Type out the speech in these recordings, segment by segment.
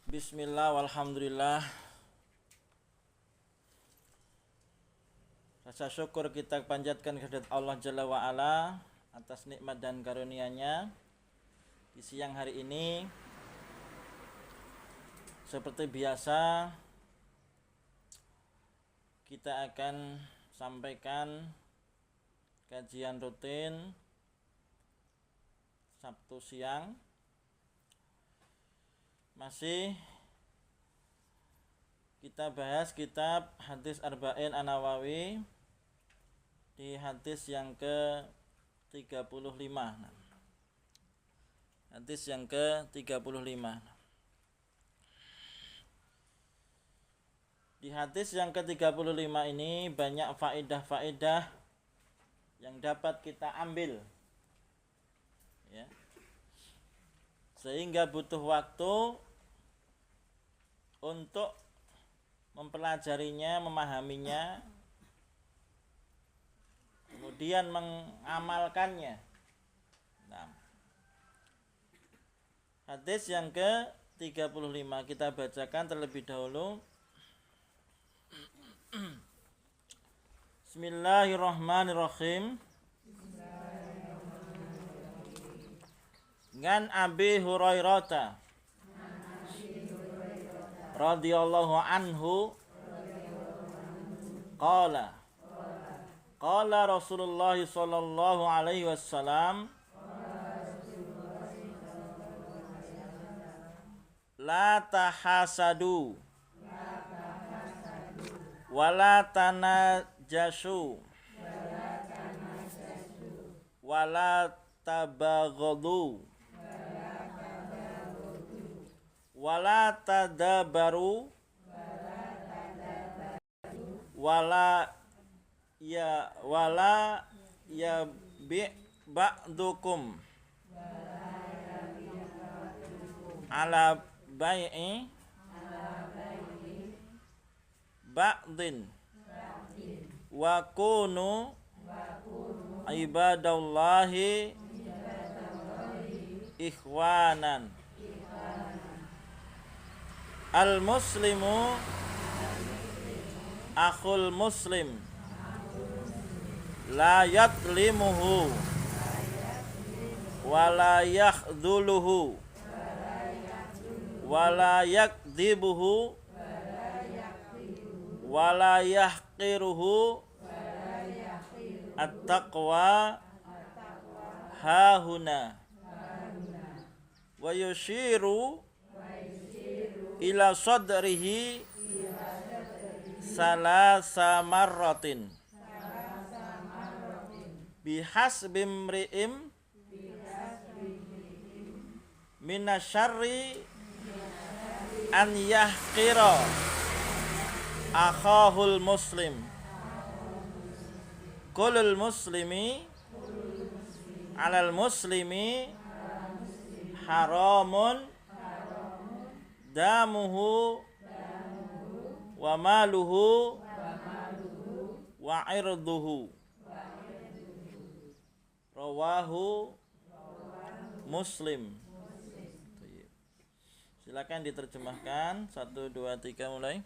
Bismillah walhamdulillah. Rasa syukur kita panjatkan kehadirat Allah Jalla wa'ala atas nikmat dan karunia-Nya. Di siang hari ini seperti biasa kita akan sampaikan kajian rutin Sabtu siang. Masih kita bahas kitab Hadis Arba'in An-Nawawi di hadis yang ke-35. Hadis yang ke-35. Di hadis yang ke-35 ini banyak faedah-faedah yang dapat kita ambil, ya. Sehingga butuh waktu untuk mempelajarinya, memahaminya, kemudian mengamalkannya. Nah, hadis yang ke-35 kita bacakan terlebih dahulu. Bismillahirrahmanirrahim. Ngan Abi Hurairah radhiyallahu anhu qala Rasulullah sallallahu alaihi wasallam la tahasadu wala tanajashu wala tabaghadu wala tadabaru wala bi ba'dukum ala bai'i ba'din wa kunu ibadallahi ikhwanan. Al-muslimu akhul muslim la yadlimuhu wa la yakhdhuluhu wa la yakdhibuhu wa la yahqiruhu at-taqwa hahuna wa yushiru ila sadrihi salasa marratin bihasbi mri'im minasyarri an yahqira akhahul muslim kulul muslimi alal muslimi haramun damuhu wa maluhu wa irduhu. Rawahu Muslim. Silakan diterjemahkan. 1, 2, 3 mulai.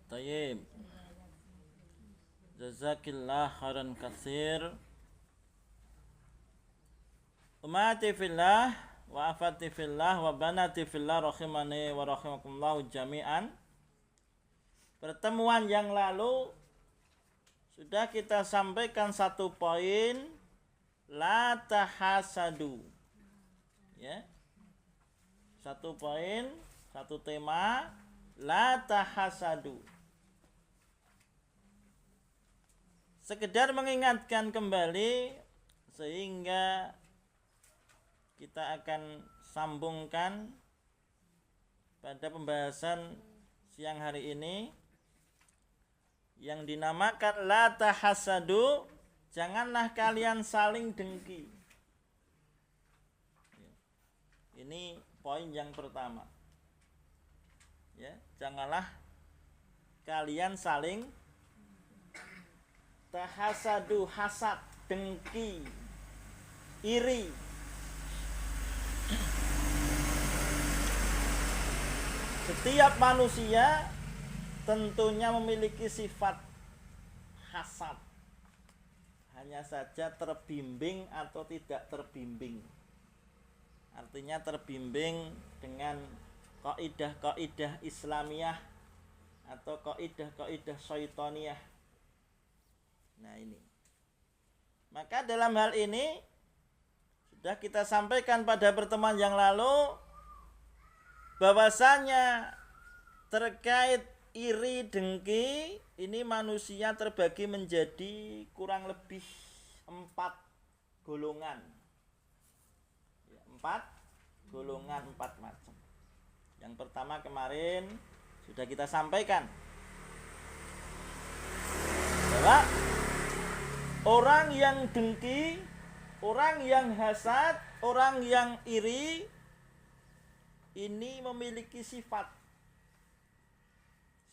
Tayyib. Jazakillah khairan katsir. Ummati fillah wa afati fillah wa banati fillah rahimani wa rahimakumullahu jami'an. Pertemuan yang lalu sudah kita sampaikan satu poin, la tahasadu. Ya. Satu poin, satu tema, la tahasadu. Sekedar mengingatkan kembali sehingga kita akan sambungkan pada pembahasan siang hari ini yang dinamakan la tahasadu, janganlah kalian saling dengki. Ini poin yang pertama. Ya, janganlah kalian saling tahasadu, hasad, dengki, iri. Setiap manusia tentunya memiliki sifat hasad. Hanya saja terbimbing atau tidak terbimbing. Artinya terbimbing dengan kaidah-kaidah Islamiyah atau kaidah-kaidah syaitaniyah. Nah ini. Maka dalam hal ini sudah kita sampaikan pada pertemuan yang lalu bahwasanya terkait iri dengki ini manusia terbagi menjadi kurang lebih 4 golongan. 4 golongan, 4 macam. Yang pertama kemarin sudah kita sampaikan bahwa orang yang dengki, orang yang hasad, orang yang iri ini memiliki sifat.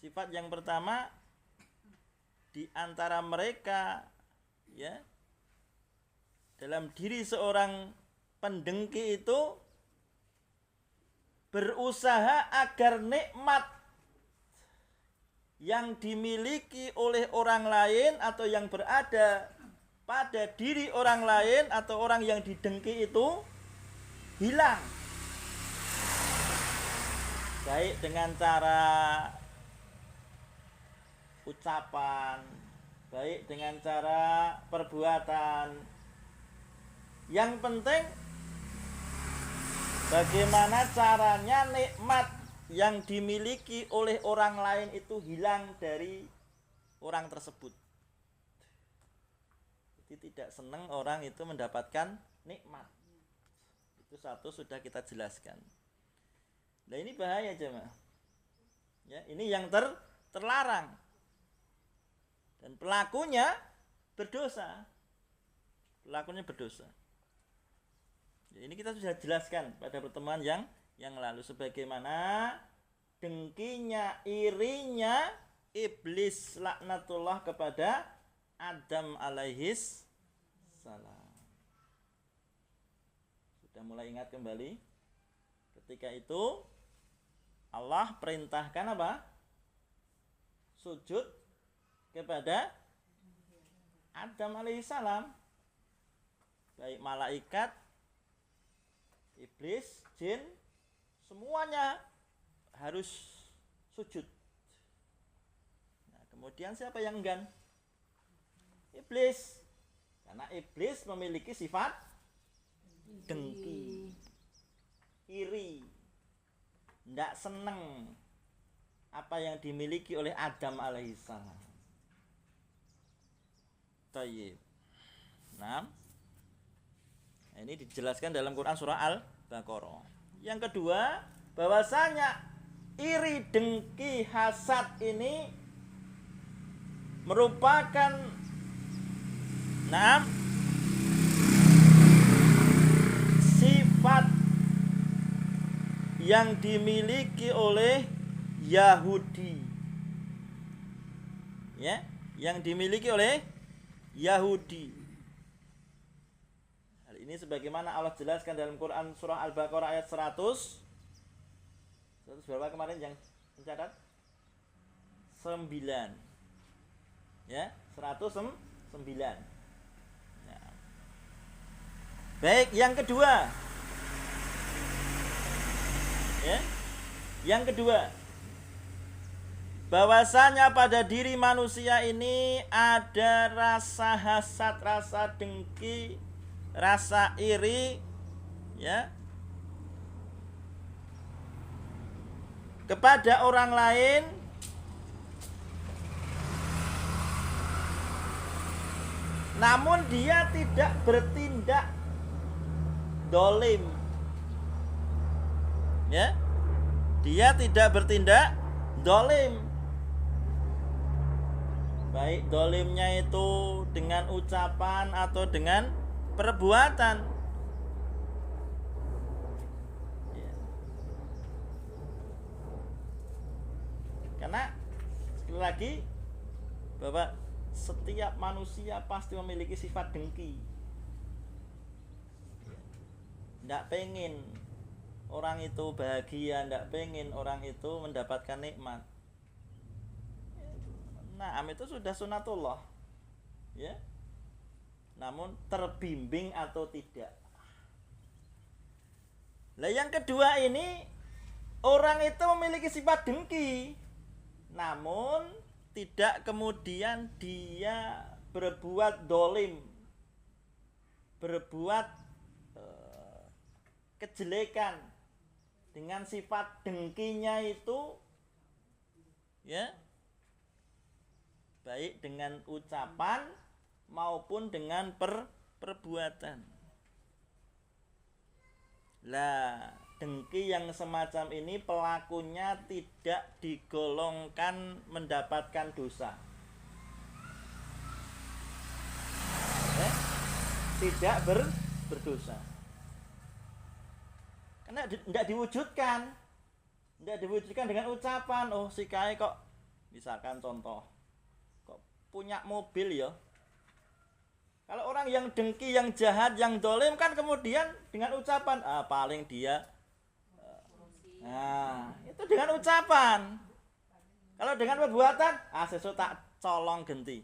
Sifat yang pertama di antara mereka, ya, dalam diri seorang pendengki itu berusaha agar nikmat yang dimiliki oleh orang lain atau yang berada pada diri orang lain atau orang yang didengki itu hilang. Baik dengan cara ucapan, baik dengan cara perbuatan. Yang penting bagaimana caranya nikmat yang dimiliki oleh orang lain itu hilang dari orang tersebut. Jadi tidak senang orang itu mendapatkan nikmat. Itu satu sudah kita jelaskan. Nah ini bahaya jemaah. Ya, ini yang terlarang. Dan pelakunya berdosa. Pelakunya berdosa. Ya, ini kita sudah jelaskan pada pertemuan yang lalu sebagaimana dengkinya, irinya iblis laknatullah kepada Adam alaihis salam. Sudah mulai ingat kembali? Ketika itu Allah perintahkan apa? Sujud kepada Adam alaihissalam. Baik malaikat, iblis, jin, semuanya harus sujud. Nah, kemudian siapa yang enggan? Iblis. Karena iblis memiliki sifat dengki, iri, tidak senang apa yang dimiliki oleh Adam alaihissalam. Tayyib. Nah, ini dijelaskan dalam Quran surah Al-Baqarah. Yang kedua, bahwasanya iri, dengki, hasad ini merupakan sifat yang dimiliki oleh Yahudi. Ya, yang dimiliki oleh Yahudi. Hal ini sebagaimana Allah jelaskan dalam Quran surah Al-Baqarah ayat 100. 100 berapa kemarin yang mencatat? 9. Ya, 109. Ya. Baik, yang kedua. Ya. Yang kedua, bahwasanya pada diri manusia ini ada rasa hasad, rasa dengki, rasa iri, ya, kepada orang lain, namun dia tidak bertindak dolim, ya, dia tidak bertindak dolim, baik dolimnya itu dengan ucapan atau dengan perbuatan. Ya. Karena sekali lagi bahwa setiap manusia pasti memiliki sifat dengki. Tidak pengen orang itu bahagia, tidak pengen orang itu mendapatkan nikmat. Nah, itu sudah sunatullah, ya. Namun terbimbing atau tidak. Nah, yang kedua ini, orang itu memiliki sifat dengki, namun tidak kemudian dia berbuat dolim, berbuat kejelekan dengan sifat dengkinya itu, ya, baik dengan ucapan maupun dengan perbuatan. Lah, dengki yang semacam ini pelakunya tidak digolongkan mendapatkan dosa. Tidak berdosa. Karena tidak diwujudkan. Tidak diwujudkan dengan ucapan. Oh, si Kai kok, misalkan contoh, kok punya mobil ya. Kalau orang yang dengki, yang jahat, yang dolim kan kemudian dengan ucapan, paling dia, nah itu dengan ucapan. Kalau dengan perbuatan, sesuk tak colong genti.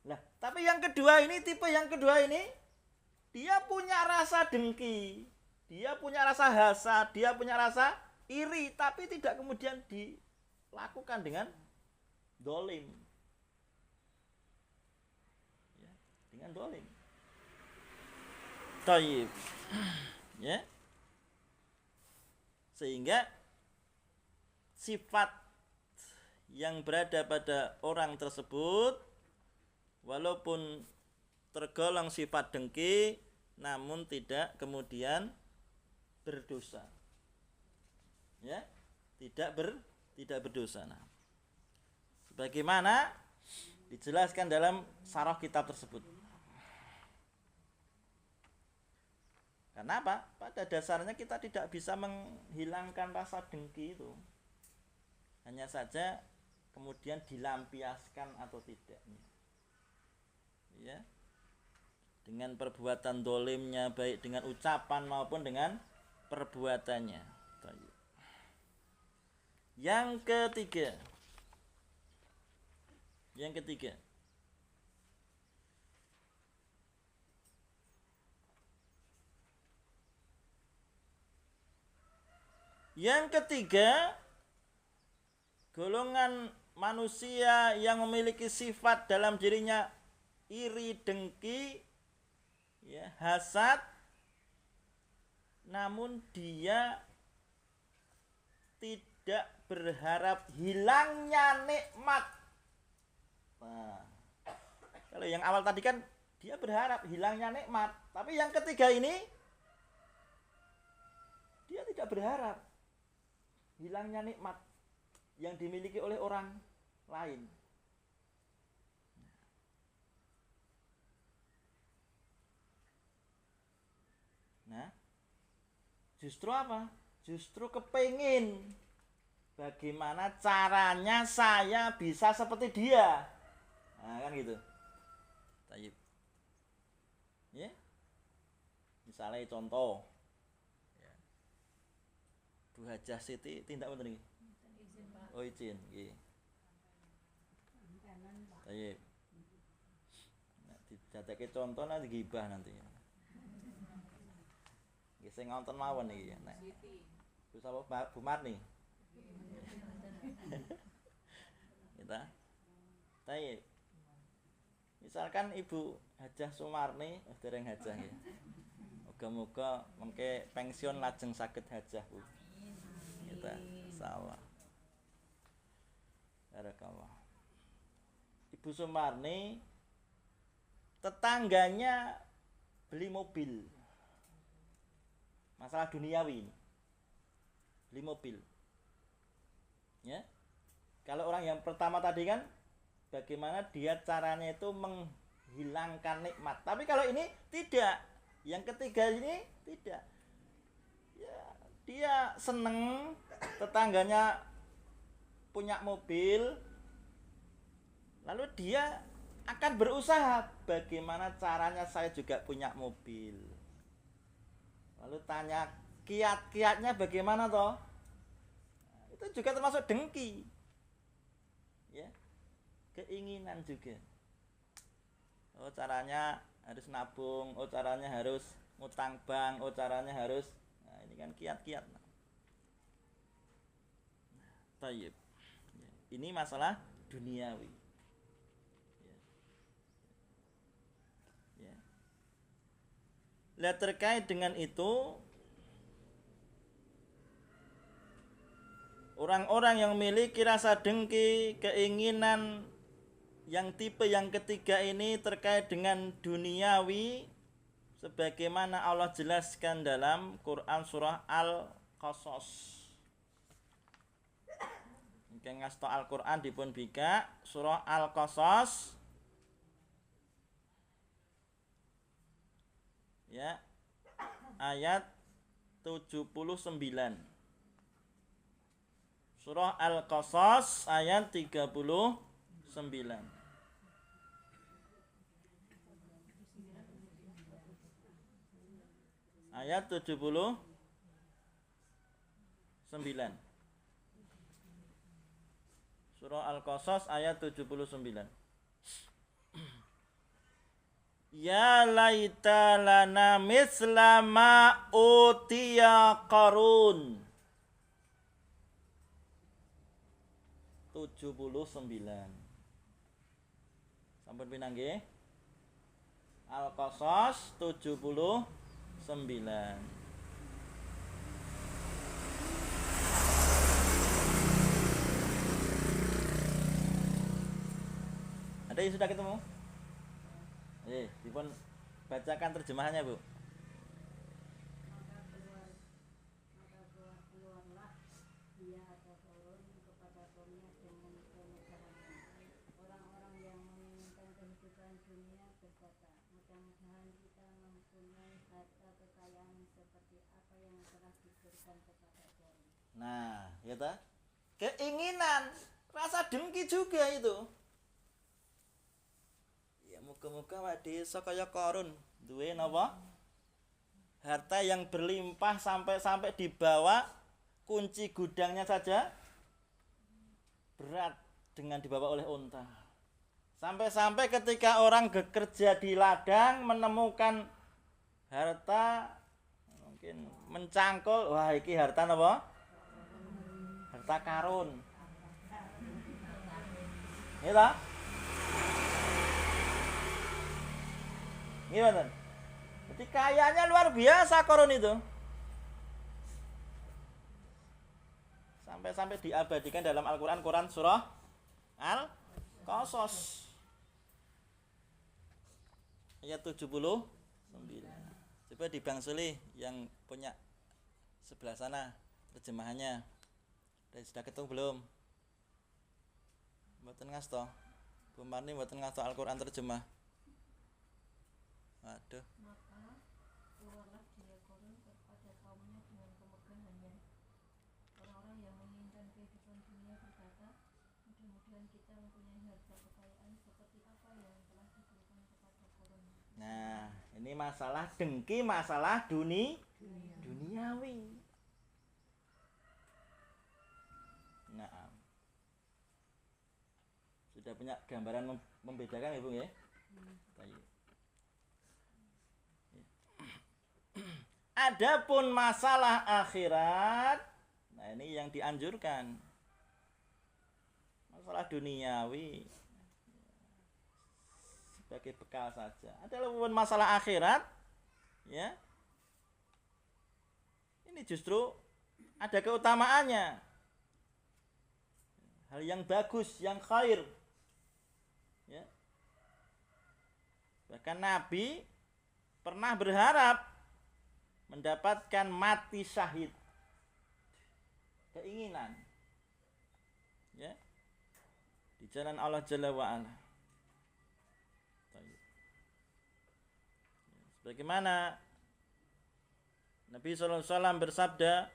Lah, tapi yang kedua ini, tipe yang kedua ini, dia punya rasa dengki, dia punya rasa hasad, dia punya rasa iri, tapi tidak kemudian dilakukan dengan dolim. Ya, dengan dolim. Taib. Ya. Sehingga sifat yang berada pada orang tersebut walaupun tergolong sifat dengki, namun tidak kemudian berdosa. Ya, tidak berdosa. Nah, sebagaimana dijelaskan dalam syarah kitab tersebut. Karena apa? Pada dasarnya kita tidak bisa menghilangkan rasa dengki itu. Hanya saja kemudian dilampiaskan atau tidaknya. Ya. Dengan perbuatan dolimnya, baik dengan ucapan maupun dengan perbuatannya. Yang ketiga, yang ketiga, golongan manusia yang memiliki sifat dalam dirinya iri, dengki, ya, hasad, namun dia tidak berharap hilangnya nikmat. Nah, kalau yang awal tadi kan dia berharap hilangnya nikmat, tapi yang ketiga ini dia tidak berharap hilangnya nikmat yang dimiliki oleh orang lain. Nah, justru apa? Justru kepengin bagaimana caranya saya bisa seperti dia. Nah, kan gitu. Tayyib. Ya. Misalnya contoh. Ya. Bu Hajah Siti tindak mboten niki? Oh, izin, nggih. Tayyib. Nah, dijadake contoh nanti gibah nanti. Nggih sing ngonten mawon iki. Nah. Terus apa Bu Marni? Kita. Tayyib. Misalkan Ibu Hajah Sumarni, dereng hajah ya. Muga-muga mengke pensiun lajeng saged hajah Bu. Kita insyaallah. Barakallah. Ibu Sumarni tetangganya beli mobil. Masalah duniawi ini. Beli mobil. Ya. Kalau orang yang pertama tadi kan bagaimana dia caranya itu menghilangkan nikmat. Tapi kalau ini tidak. Yang ketiga ini tidak. Ya, dia seneng tetangganya punya mobil. Lalu dia akan berusaha bagaimana caranya saya juga punya mobil. Lalu tanya kiat-kiatnya bagaimana toh? Itu juga termasuk dengki. Ya. Keinginan juga. Oh caranya harus nabung, oh caranya harus ngutang bank, oh caranya harus. Nah, ini kan kiat-kiat. Tayyib. Ini masalah duniawi. Ya. Lah terkait dengan itu orang-orang yang memiliki rasa dengki, keinginan yang tipe yang ketiga ini terkait dengan duniawi sebagaimana Allah jelaskan dalam Quran surah Al-Qasas. Ingkang ngasta Al-Quran dipun bika surah Al-Qasas ya ayat 79. Surah Al-Qasas ayat 39. Ayat 79. Surah Al-Qasas ayat 79. Ya laita lana misla ma utiya Qarun. 79. Sampun pinang nggih? Al-Qasas 79. Ada yang sudah ketemu? Dipun bacakan terjemahannya, Bu. Nah, ya ta? Keinginan, rasa dengki juga itu. Ya muga-muga awake kaya Qarun, duwe napa? Harta yang berlimpah sampai dibawa kunci gudangnya saja berat dengan dibawa oleh unta. Sampai-sampai ketika orang bekerja di ladang menemukan harta mungkin mencangkul, wah iki harta napa? Harta karun. Ya ta? Gimana? Jadi kayanya luar biasa Qarun itu. Sampai-sampai diabadikan dalam Al-Quran, Quran surah Al-Qasas ayat 79. Coba dibangsuli yang punya sebelah sana terjemahannya. Sudah ketemu belum? Mboten ngasto. Bu Marni mboten ngasto Al-Quran terjemah. Aduh. Maka keluarlah dia Qarun kepada kaumnya dengan kemegahannya. Orang-orang yang menginginkan kehidupan dunia berkata, mudah-mudahan kita mempunyai harta kekayaan seperti apa yang telah diberikan kepada Qarun. Nah, ini masalah dengki, masalah duniawi. Nah, sudah punya gambaran membedakan ya, Bu ya? Adapun masalah akhirat, nah ini yang dianjurkan. Masalah duniawi sebagai bekal saja. Adapun masalah akhirat, ya, ini justru ada keutamaannya. Hal yang bagus, yang khair. Ya. Bahkan Nabi pernah berharap mendapatkan mati syahid. Keinginan. Ya. Di jalan Allah Jalla wa'ala. Sebagaimana Nabi SAW bersabda,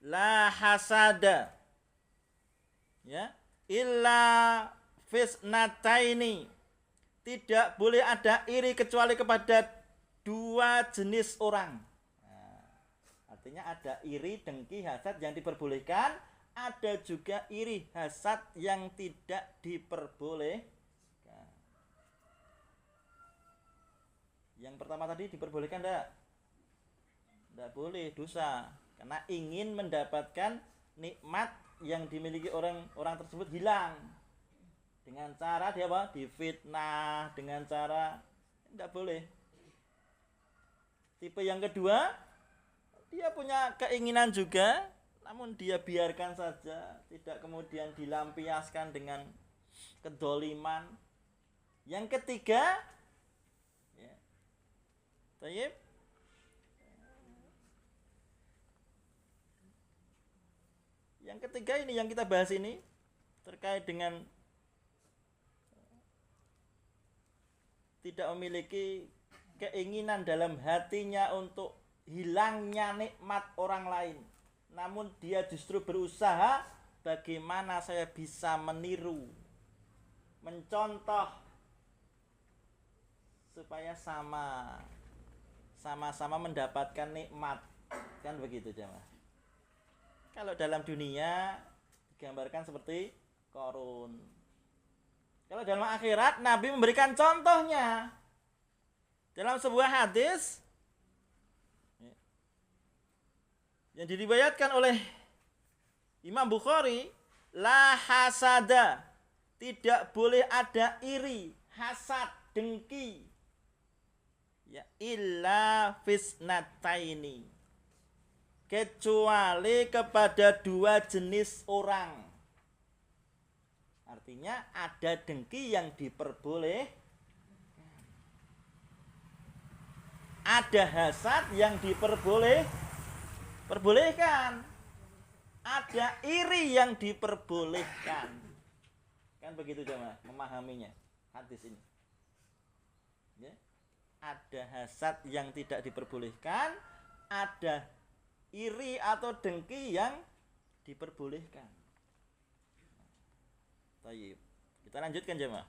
la hasada, ya, illa fisnataini, tidak boleh ada iri kecuali kepada dua jenis orang. Nah, artinya ada iri, dengki, hasad yang diperbolehkan, ada juga iri, hasad yang tidak diperbolehkan. Yang pertama tadi diperbolehkan enggak? Enggak boleh, dosa. Karena ingin mendapatkan nikmat yang dimiliki orang tersebut hilang. Dengan cara dia apa? Difitnah, dengan cara enggak boleh. Tipe yang kedua, dia punya keinginan juga, namun dia biarkan saja, tidak kemudian dilampiaskan dengan kedoliman. Yang ketiga, ya, tayyib, yang ketiga ini yang kita bahas ini terkait dengan tidak memiliki keinginan dalam hatinya untuk hilangnya nikmat orang lain, namun dia justru berusaha bagaimana saya bisa meniru, mencontoh supaya sama-sama mendapatkan nikmat, kan begitu jemaah. Kalau dalam dunia digambarkan seperti Qarun. Kalau dalam akhirat Nabi memberikan contohnya dalam sebuah hadis yang diriwayatkan oleh Imam Bukhari, la hasada, tidak boleh ada iri, hasad, dengki, ya, illa fisnataini, kecuali kepada dua jenis orang. Artinya ada dengki yang diperbolehkan, ada hasad yang diperbolehkan, ada iri yang diperbolehkan. Kan begitu jemaah memahaminya hadis ini. Ya. Ada hasad yang tidak diperbolehkan, ada iri atau dengki yang diperbolehkan. Tayyib. Kita lanjutkan jemaah.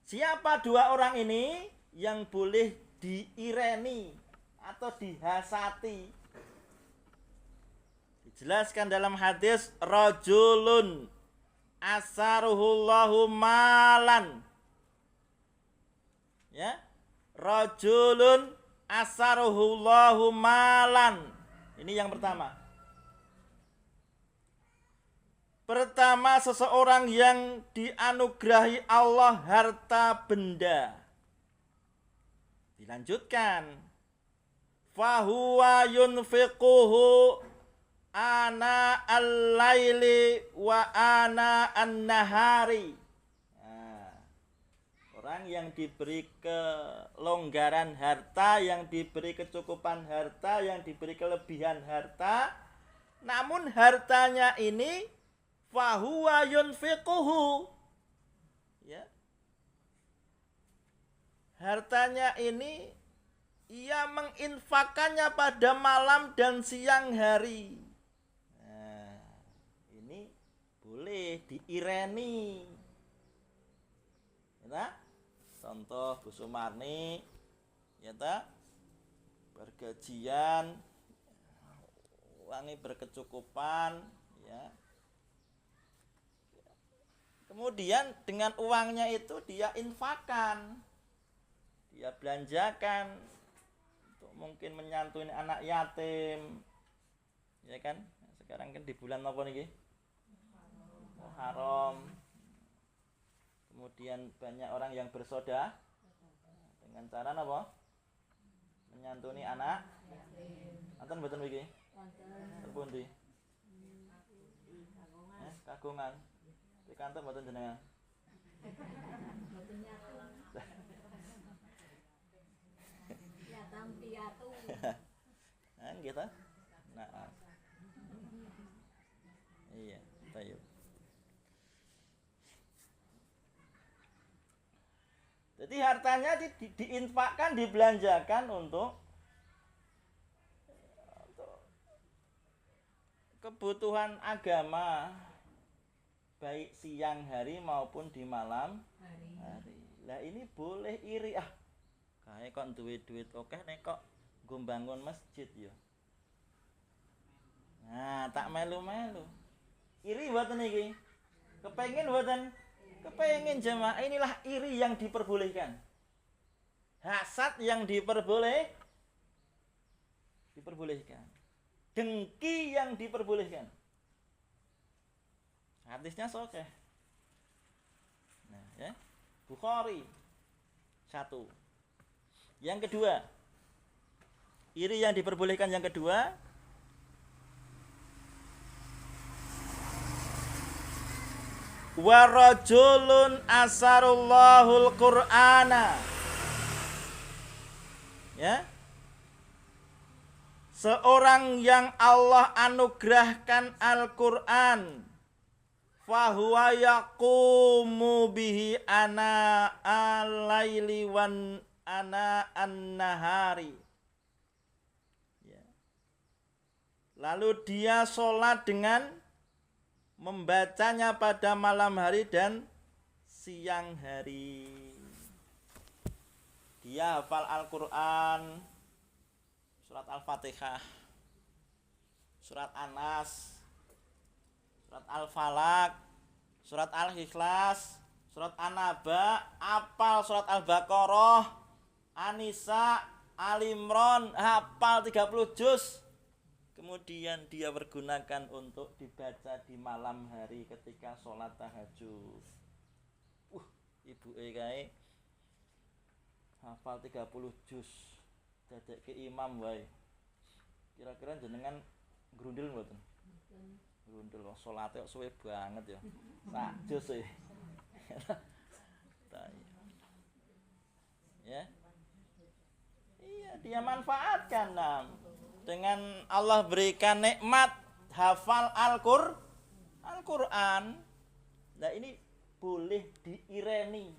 Siapa dua orang ini yang boleh diireni atau dihasati? Dijelaskan dalam hadis, rajulun asaruhullahu malan. Ya. Rajulun asaruhullahu malan. Ini yang pertama. Pertama, seseorang yang dianugerahi Allah harta benda. Dilanjutkan, fahuwa yunfiquhu ana al-laili wa ana an-nahari. Orang yang diberi kelonggaran harta, yang diberi kecukupan harta, yang diberi kelebihan harta, namun hartanya ini fahuwa yunfiquhu, ya, hartanya ini ia menginfakannya pada malam dan siang hari. Nah, ini boleh diireni, ya. Contoh Bu Sumarni, ya ta, bergajian, uangnya berkecukupan, ya. Kemudian dengan uangnya itu dia infakkan, dia belanjakan untuk mungkin menyantuni anak yatim, ya kan? Sekarang kan di bulan apa nih? Muharram. Kemudian banyak orang yang bersedekah dengan cara apa? Menyantuni anak. Anten mboten mriki? Terpundi? Kagungan. Pikantuk mboten jenengan? Mboten nyatu. Piatam piatu. Nah, gitu. Nah. Iya, tayo. Jadi hartanya diinfakkan, dibelanjakan untuk kebutuhan agama, baik siang hari maupun di malam hari. Lah ini boleh iri kayak kok duwe duit akeh nek kok nggo bangun masjid ya. Nah, tak melu-melu. Iri mboten iki? Kepengin mboten? Kepengin jemaah. Inilah iri yang diperbolehkan. Hasad yang diperbolehkan. Dengki yang diperbolehkan. Hadisnya sahih. Nah, ya. Bukhari 1. Yang kedua, iri yang diperbolehkan yang kedua, wa rajulun asarullahul qur'ana, ya, seorang yang Allah anugerahkan Al-Qur'an, fahuwa yaqumu bihi ana al-laili wan ana an-nahari, ya. Lalu dia sholat dengan membacanya pada malam hari dan siang hari. Dia hafal Al-Quran, surat Al-Fatihah, surat An-Nas, surat Al-Falaq, surat Al-Ikhlas, surat An-Naba, hafal surat Al-Baqarah, An-Nisa, Al-Imran, hafal 30 juz. Kemudian dia pergunakan untuk dibaca di malam hari ketika sholat tahajud. Ibuke kae hafal 30 juz. Dadekke imam wae. Kira-kira jenengan grundil mboten? Grundil kok salate kok suwe banget ya. Sak juz e. Ya. Iya, dia manfaatkan dengan Allah berikan nikmat hafal Al-Quran. Nah ini boleh diireni,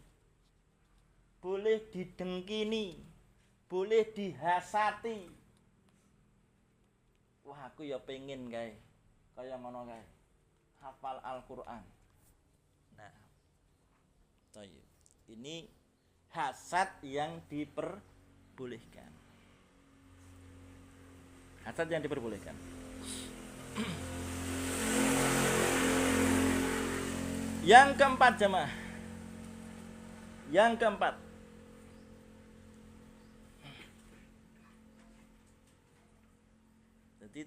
boleh didengkini, boleh dihasati. Wah aku ya pengen kae, kaya ngono kae, hafal Al-Quran. Nah, toyib. Ini hasad yang diperbolehkan. Hasad yang diperbolehkan. Yang keempat jemaah. Yang keempat. Jadi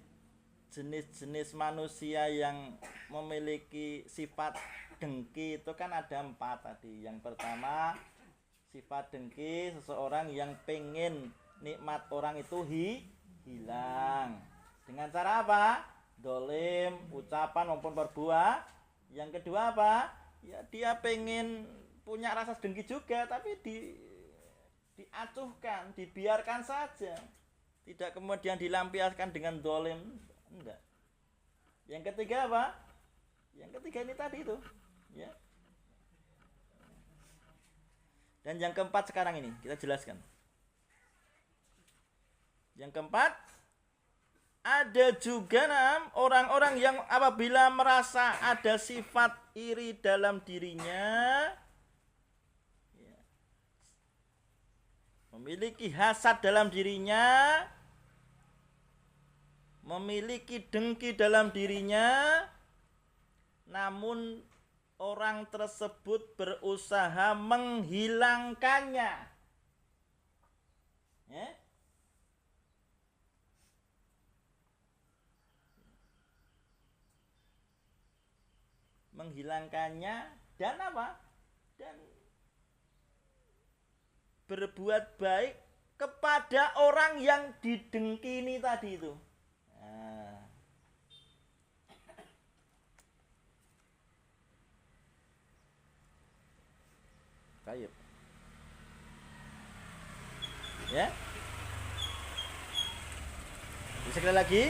jenis-jenis manusia yang memiliki sifat dengki itu kan ada 4 tadi. Yang pertama, sifat dengki seseorang yang pengen nikmat orang itu hilang. Dengan cara apa? Dolim, ucapan maupun perbuatan. Yang kedua apa? Ya dia pengen punya rasa dengki juga, tapi diacuhkan, dibiarkan saja. Tidak kemudian dilampiaskan dengan dolim. Enggak. Yang ketiga apa? Yang ketiga ini tadi itu. Ya. Dan yang keempat sekarang ini kita jelaskan. Yang keempat, ada juga orang-orang yang apabila merasa ada sifat iri dalam dirinya, ya, memiliki hasad dalam dirinya, memiliki dengki dalam dirinya, namun orang tersebut berusaha menghilangkannya. Ya? menghilangkannya dan apa? Dan berbuat baik kepada orang yang didengkini tadi itu. Nah. Baik. Ya. Sekali lagi,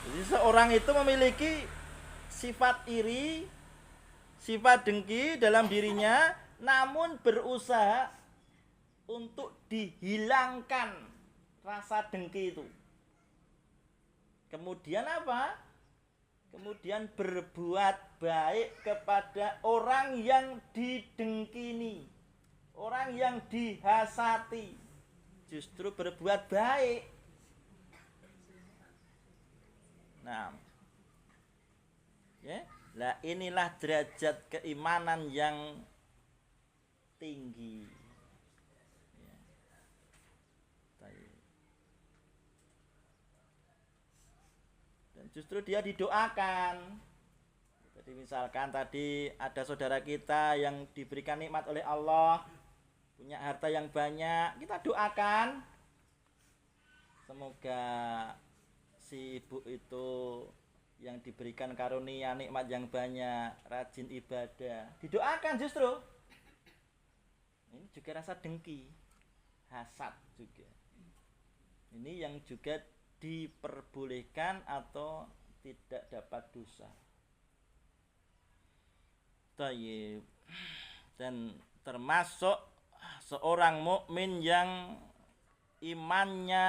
jadi seorang itu memiliki sifat iri, sifat dengki dalam dirinya, namun berusaha untuk dihilangkan rasa dengki itu. Kemudian apa? Kemudian berbuat baik kepada orang yang didengkini, orang yang dihasati. Justru berbuat baik. Nah, ya, lah inilah derajat keimanan yang tinggi. Ya. Dan justru dia didoakan. Jadi misalkan tadi ada saudara kita yang diberikan nikmat oleh Allah, punya harta yang banyak, kita doakan semoga si ibu itu yang diberikan karunia nikmat yang banyak, rajin ibadah, didoakan justru. Ini juga rasa dengki, hasad juga. Ini yang juga diperbolehkan atau tidak dapat dosa. Tayyib. Dan termasuk seorang mukmin yang imannya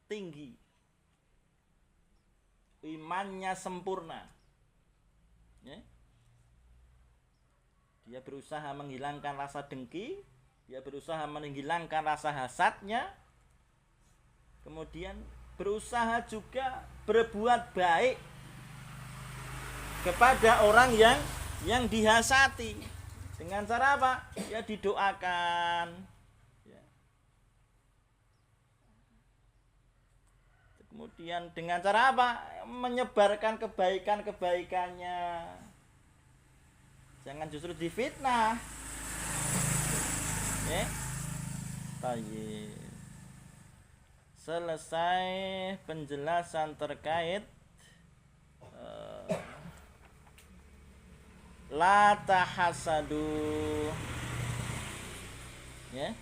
tinggi, imannya sempurna, ya. Dia berusaha menghilangkan rasa dengki, dia berusaha menghilangkan rasa hasadnya, kemudian berusaha juga berbuat baik kepada orang yang dihasati. Dengan cara apa? Ya didoakan, ya. Kemudian dengan cara apa? Menyebarkan kebaikan-kebaikannya. Jangan justru difitnah. Ya. Baik. Selesai penjelasan terkait la tahasadu. Ya.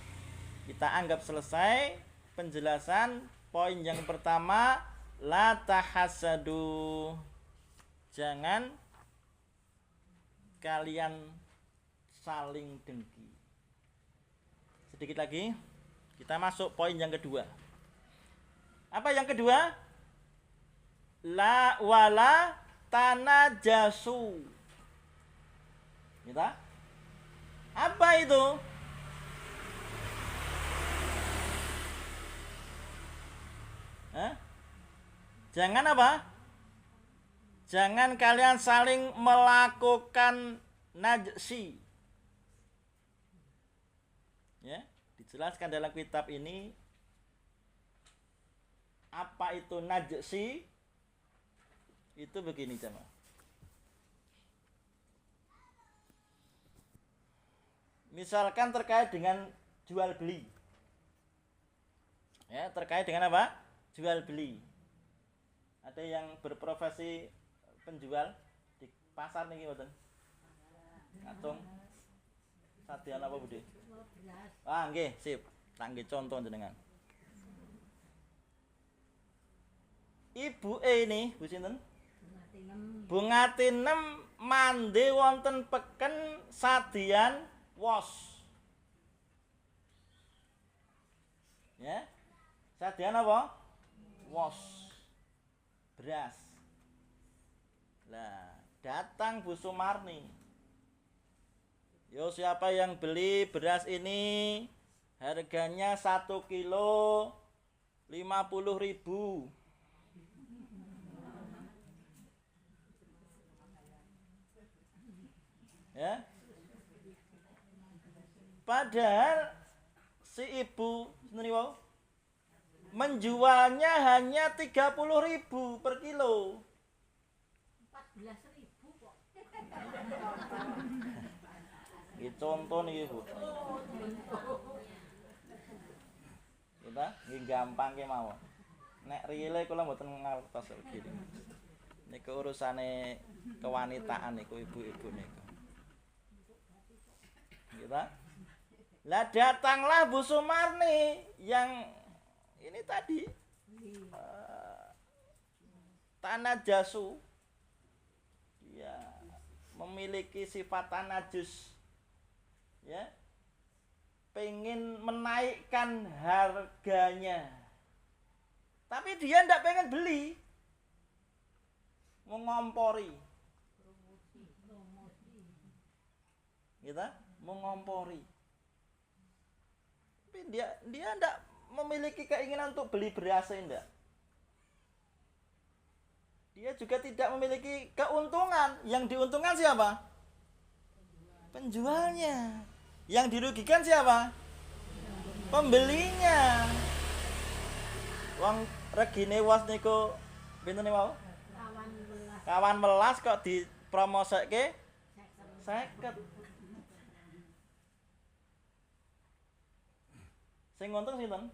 Kita anggap selesai penjelasan poin yang pertama, la tahasadu. Jangan kalian saling dengki. Sedikit lagi, kita masuk poin yang kedua. Apa yang kedua? La wala tanajasu. Kita? Apa itu? Jangan apa? Jangan kalian saling melakukan najsi. Ya, dijelaskan dalam kitab ini apa itu najsi? Itu begini jemaah. Misalkan terkait dengan jual beli. Ya, terkait dengan apa? Jual beli. Ada yang berprofesi penjual di pasar niki mboten? Katung. Sadian apa Budi? Ah, nggih, sip. Tak nggih contoh jenengan. Ibu ini, Bu sinten? Bunga Tinem mande wonten peken sadian wos. Ya. Sadian apa? Wos. Beras. Lah, datang Bu Sumarni. Yo, siapa yang beli beras ini? Harganya 1 kilo 50.000. Ya. Padahal si ibu menjualnya hanya 30.000 per kilo. 14.000. Nggih conto niki Bu. Kita nggih gampang kemawon. Nek rile kula mboten ngertos gini. Niku urusane kewanitaan niku ibu-ibu niku. Kita. Lah datanglah Bu Sumarni yang ini tadi tanah jasu. Ya, memiliki sifat tanajus. Ya. Pengen menaikkan harganya. Tapi dia ndak pengen beli. Mengompori. Kita mengompori. Tapi dia ndak memiliki keinginan untuk beli beras enggak. Dia juga tidak memiliki keuntungan. Yang diuntungkan siapa? Penjualnya. Yang dirugikan siapa? Pembelinya. Wong regine was niku pinten niku? Kawan melas kok dipromosekke 50. Sing untung sinten?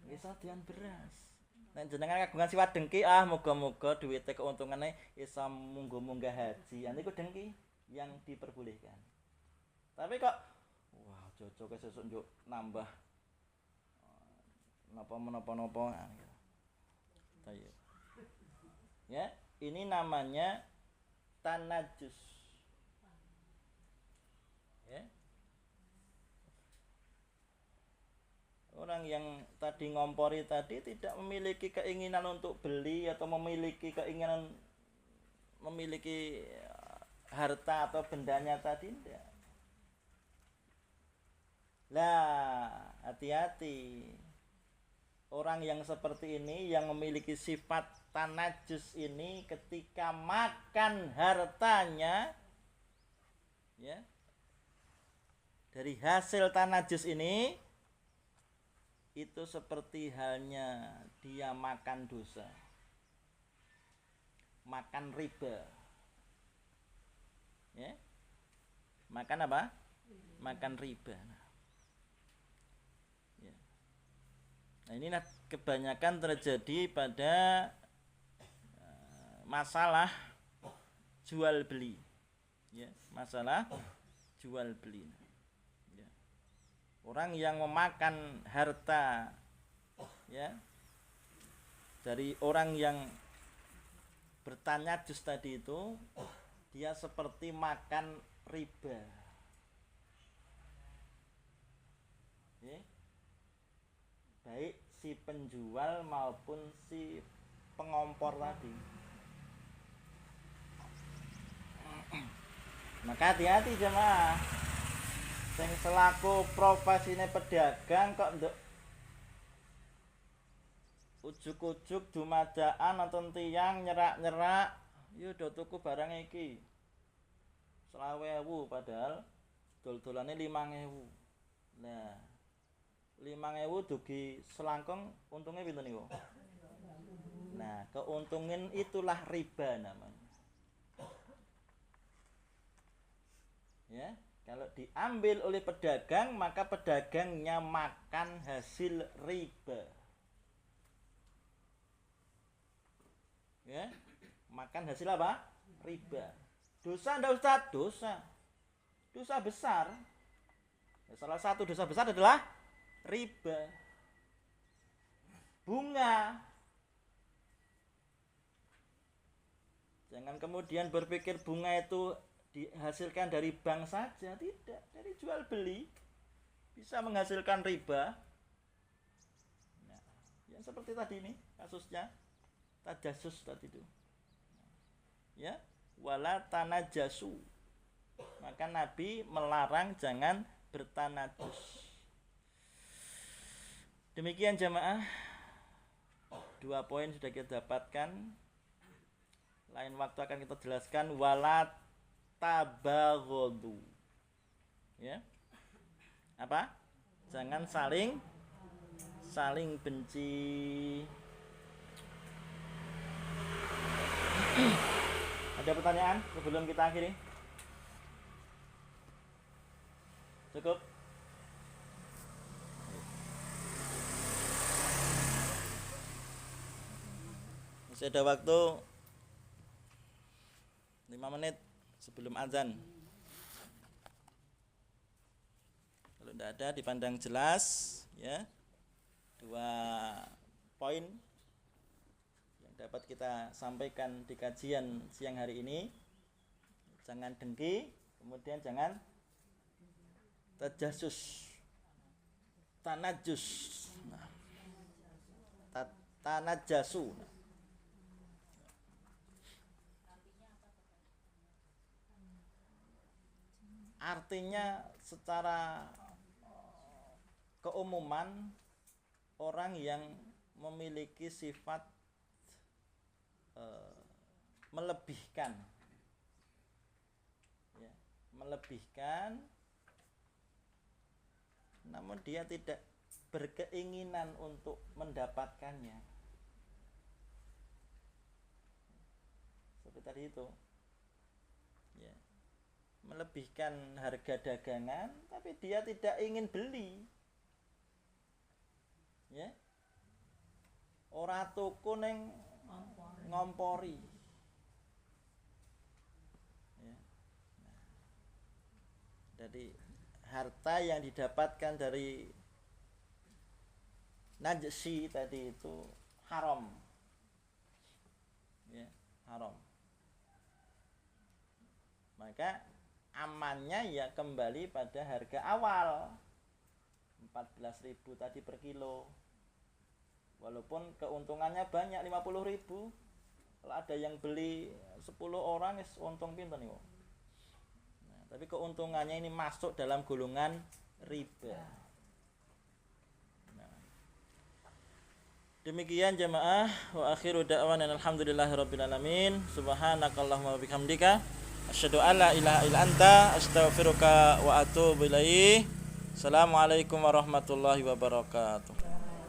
Nggih sadean beras. Nek jenengan kagungan siwat dengki, muga-muga duwite keuntungane iso munggo-munggah haji. Niku dengki yang diperbolehkan. Tapi kok wah cocok sesuk njuk nambah napa-napa. Ya, ini namanya tanajus. Ya. Orang yang tadi ngompori tadi tidak memiliki keinginan untuk beli atau memiliki keinginan memiliki harta atau bendanya tadi tidak. Lah, hati-hati. Orang yang seperti ini yang memiliki sifat tanajus ini ketika makan hartanya ya dari hasil tanajus ini itu seperti halnya dia makan dosa. Makan riba. Ya. Makan apa? Makan riba. Ya. Nah, ini kebanyakan terjadi pada masalah jual beli. Ya, masalah jual beli. Orang yang memakan harta ya dari orang yang bertanajus tadi itu dia seperti makan riba. Ya. Baik si penjual maupun si pengompor tadi. Maka hati-hati jemaah. Sing selaku profesine pedagang kok nduk ujuk-ujuk dumadaan nonton tiyang nyerak-nyerak yo do tuku barang iki 20.000 padahal dol-dolane 5.000. Nah 5.000 dugi selangkung untungnya pinten niku? Nah keuntungan itulah riba namanya. Ya. Kalau diambil oleh pedagang, maka pedagangnya makan hasil riba. Ya, makan hasil apa? Riba. Dosa enggak Ustaz? Dosa. Dosa besar. Salah satu dosa besar adalah riba. Bunga. Jangan kemudian berpikir bunga itu dihasilkan dari bank saja, tidak, dari jual beli bisa menghasilkan riba. Nah, yang seperti tadi ini kasusnya tajasus tadi itu. Ya, wala tanajasu. Maka Nabi melarang jangan bertanajus. Demikian jamaah. 2 poin sudah kita dapatkan. Lain waktu akan kita jelaskan wala tabaghadu. Ya. Apa? Jangan saling benci. Ada pertanyaan sebelum kita akhiri? Cukup? Masih ada waktu 5 menit sebelum azan. Kalau tidak ada dipandang jelas ya. 2 poin yang dapat kita sampaikan di kajian siang hari ini. Jangan dengki, kemudian jangan tajasus, tanajus, tanajasu. Artinya secara keumuman orang yang memiliki sifat melebihkan, ya, melebihkan, namun dia tidak berkeinginan untuk mendapatkannya. Seperti tadi itu, ya, melebihkan harga dagangan, tapi dia tidak ingin beli, ya, ora tuku ning ngompori, ya. Nah, jadi harta yang didapatkan dari najsi tadi itu haram, ya, haram. Maka amannya ya kembali pada harga awal 14.000 tadi per kilo. Walaupun keuntungannya banyak 50.000. Kalau ada yang beli 10 orang untung pinten niku. Nah, tapi keuntungannya ini masuk dalam golongan riba. Nah. Demikian jamaah, wa akhiru da'wana alhamdulillahirabbil alamin. Subhanakallahumma wa bihamdika asyhadu an la ilaha illa anta astaghfiruka wa atubu ilaik. Assalamualaikum warahmatullahi wabarakatuh.